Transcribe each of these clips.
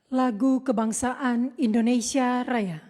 Lagu Kebangsaan Indonesia Raya.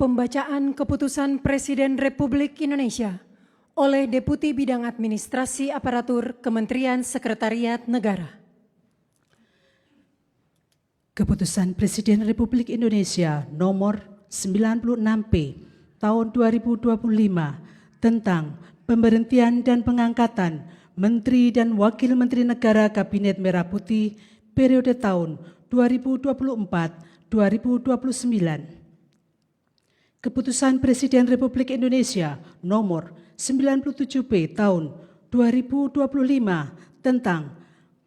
Pembacaan Keputusan Presiden Republik Indonesia oleh Deputi Bidang Administrasi Aparatur Kementerian Sekretariat Negara. Keputusan Presiden Republik Indonesia nomor 96P tahun 2025 tentang pemberhentian dan pengangkatan Menteri dan Wakil Menteri Negara Kabinet Merah Putih periode tahun 2024-2029. Keputusan Presiden Republik Indonesia nomor 97P tahun 2025 tentang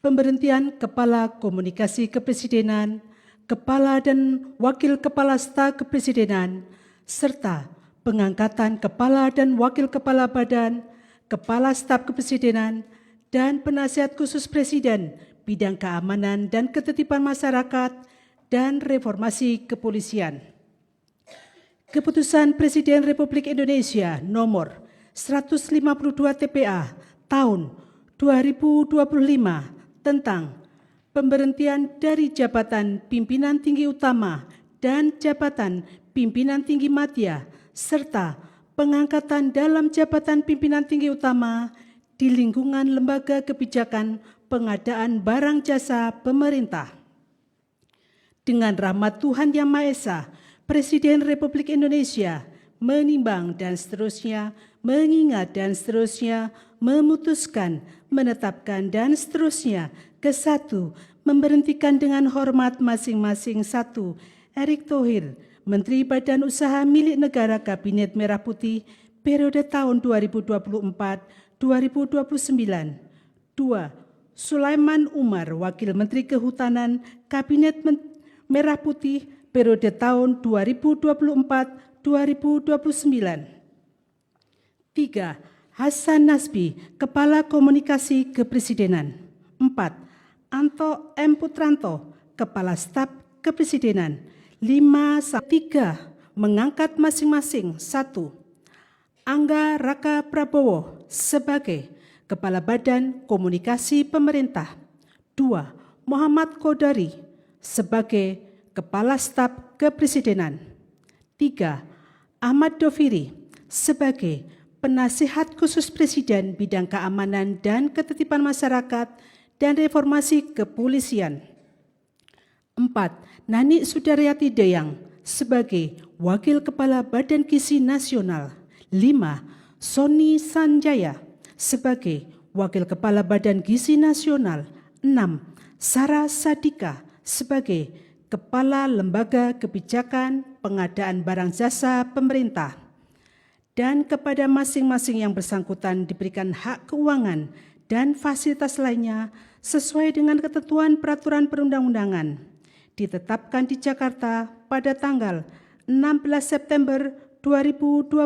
pemberhentian Kepala Komunikasi Kepresidenan, Kepala dan Wakil Kepala Staf Kepresidenan, serta pengangkatan Kepala dan Wakil Kepala Badan, Kepala Staf Kepresidenan, dan Penasihat Khusus Presiden Bidang Keamanan dan Ketertiban Masyarakat dan Reformasi Kepolisian. Keputusan Presiden Republik Indonesia nomor 152 TPA tahun 2025 tentang pemberhentian dari jabatan pimpinan tinggi utama dan jabatan pimpinan tinggi madya serta pengangkatan dalam jabatan pimpinan tinggi utama di lingkungan lembaga kebijakan pengadaan barang jasa pemerintah. Dengan rahmat Tuhan Yang Maha Esa, Presiden Republik Indonesia menimbang dan seterusnya, mengingat dan seterusnya, memutuskan, menetapkan dan seterusnya. Ke-1, memberhentikan dengan hormat masing-masing. 1. Erick Thohir, Menteri Badan Usaha Milik Negara Kabinet Merah Putih periode tahun 2024-2029. 2. Sulaiman Umar, Wakil Menteri Kehutanan Kabinet Merah Putih periode tahun 2024-2029. 3. Hasan Nasbi, Kepala Komunikasi Kepresidenan. 4. Anto M. Putranto, Kepala Staf Kepresidenan. 5. 3. Mengangkat masing-masing. 1. Angga Raka Prabowo sebagai Kepala Badan Komunikasi Pemerintah. 2. Muhammad Kodari sebagai Kepala Staf Kepresidenan. 3. Ahmad Doviri sebagai Penasihat Khusus Presiden Bidang Keamanan dan Ketertiban Masyarakat dan Reformasi Kepolisian. 4. Nani Sudaryati Deyang sebagai Wakil Kepala Badan Gizi Nasional. 5. Sony Sanjaya sebagai Wakil Kepala Badan Gizi Nasional. 6. Sarah Sadika sebagai Kepala Lembaga Kebijakan Pengadaan Barang Jasa Pemerintah, dan kepada masing-masing yang bersangkutan diberikan hak keuangan dan fasilitas lainnya sesuai dengan ketentuan peraturan perundang-undangan. ditetapkan di Jakarta pada tanggal 16 September 2025.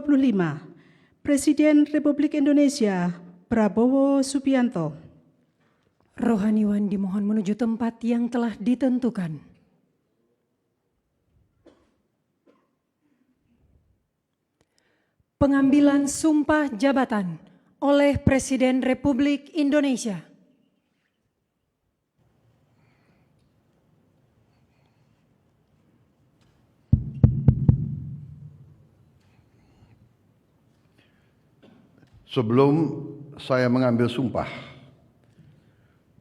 Presiden Republik Indonesia Prabowo Subianto. Rohaniwan dimohon menuju tempat yang telah ditentukan. Pengambilan sumpah jabatan oleh Presiden Republik Indonesia. Sebelum saya mengambil sumpah,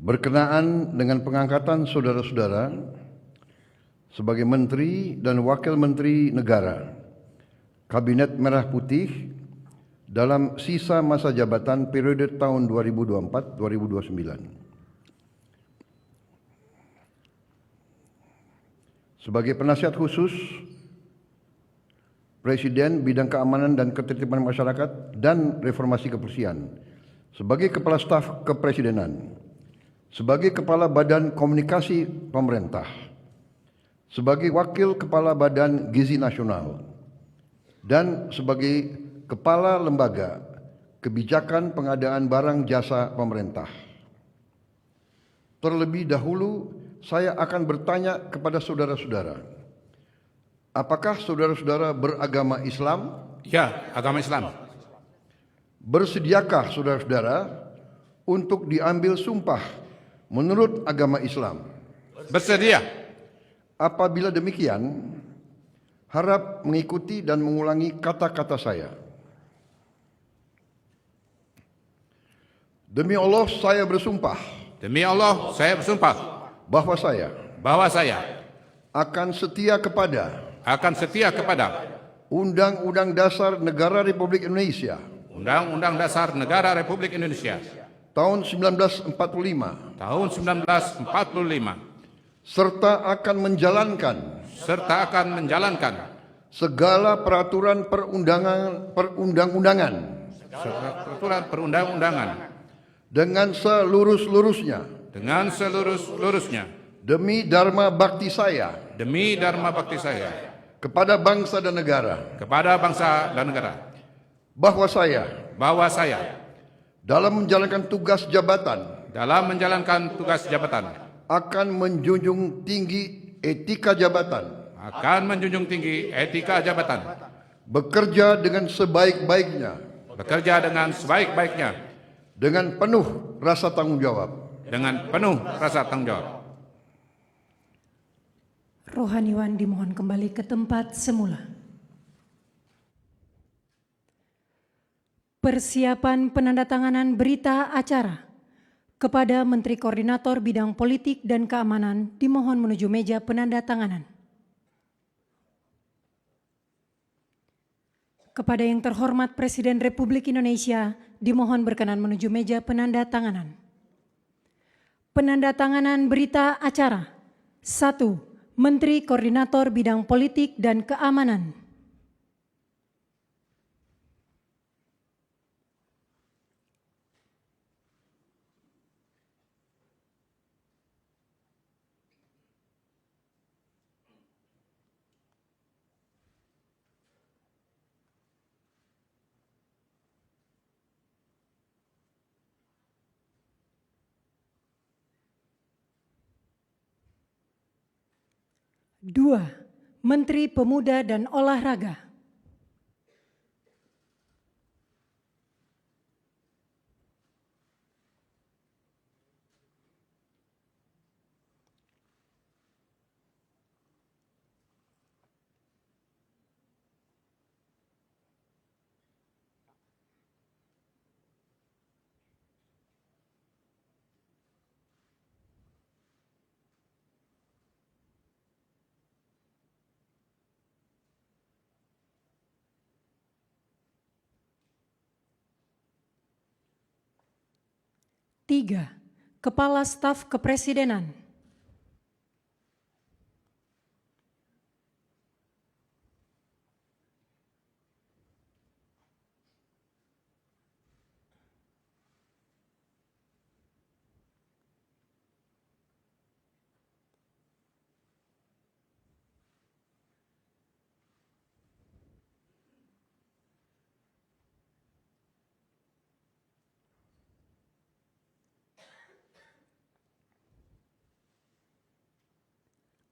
berkenaan dengan pengangkatan saudara-saudara sebagai Menteri dan Wakil Menteri Negara Kabinet Merah Putih dalam sisa masa jabatan periode tahun 2024-2029. Sebagai penasihat khusus Presiden Bidang Keamanan dan Ketertiban Masyarakat dan Reformasi Kepolisian, sebagai Kepala Staf Kepresidenan, sebagai Kepala Badan Komunikasi Pemerintah, sebagai Wakil Kepala Badan Gizi Nasional, dan sebagai Kepala Lembaga Kebijakan Pengadaan Barang Jasa Pemerintah. Terlebih dahulu, saya akan bertanya kepada saudara-saudara, apakah saudara-saudara beragama Islam? Ya, agama Islam. Bersediakah saudara-saudara untuk diambil sumpah menurut agama Islam? Bersedia. Apabila demikian, harap mengikuti dan mengulangi kata-kata saya. Demi Allah saya bersumpah Demi Allah, saya bersumpah bahwa saya akan setia kepada Undang-Undang Dasar Negara Republik Indonesia Undang-Undang Dasar Negara Republik Indonesia tahun 1945 serta akan menjalankan segala peraturan perundang-undangan dengan seluruh-luruhnya demi dharma bakti saya kepada bangsa dan negara, bahwa saya dalam menjalankan tugas jabatan akan menjunjung tinggi etika jabatan, bekerja dengan sebaik-baiknya, dengan penuh rasa tanggung jawab. Rohaniwan dimohon kembali ke tempat semula. Persiapan penandatanganan berita acara kepada Menteri Koordinator Bidang Politik dan Keamanan dimohon menuju meja penandatanganan. Kepada yang terhormat Presiden Republik Indonesia dimohon berkenan menuju meja penandatanganan. Penandatanganan berita acara. 1. Menteri Koordinator Bidang Politik dan Keamanan. Dua, Menteri Pemuda dan Olahraga. Tiga, Kepala Staf Kepresidenan.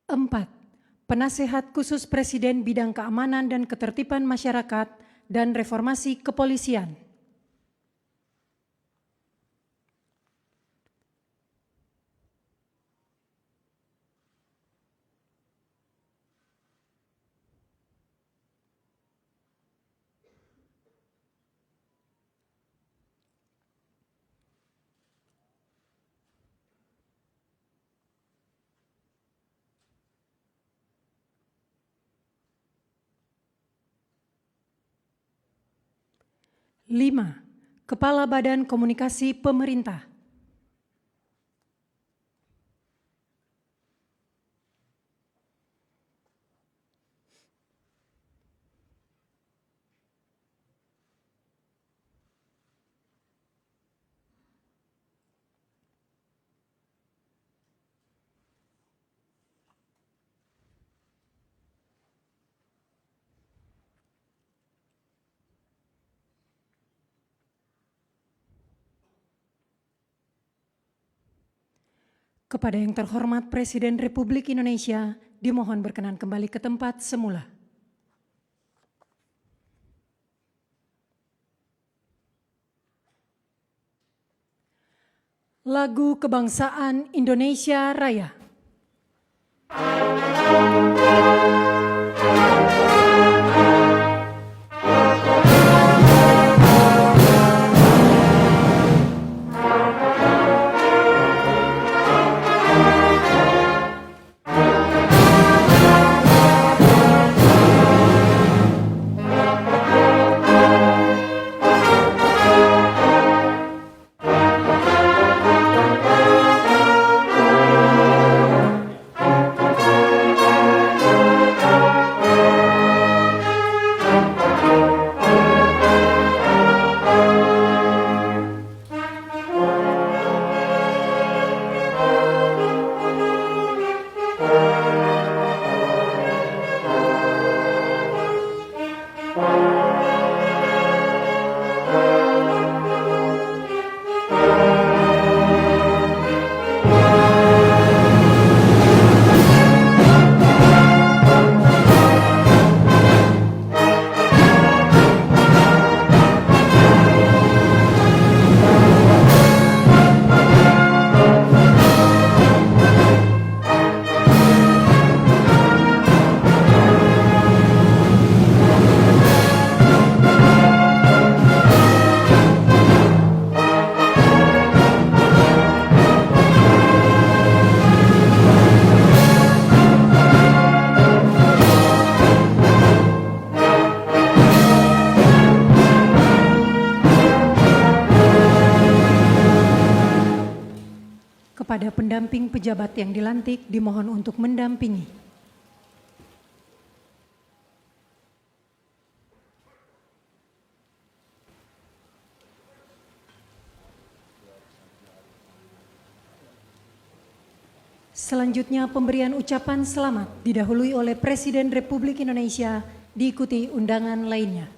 4. Penasehat Khusus Presiden Bidang Keamanan dan Ketertiban Masyarakat dan Reformasi Kepolisian. Lima, Kepala Badan Komunikasi Pemerintah. Kepada yang terhormat Presiden Republik Indonesia, dimohon berkenan kembali ke tempat semula. Lagu Kebangsaan Indonesia Raya. Kepada pendamping pejabat yang dilantik, dimohon untuk mendampingi. Selanjutnya pemberian ucapan selamat didahului oleh Presiden Republik Indonesia, diikuti undangan lainnya.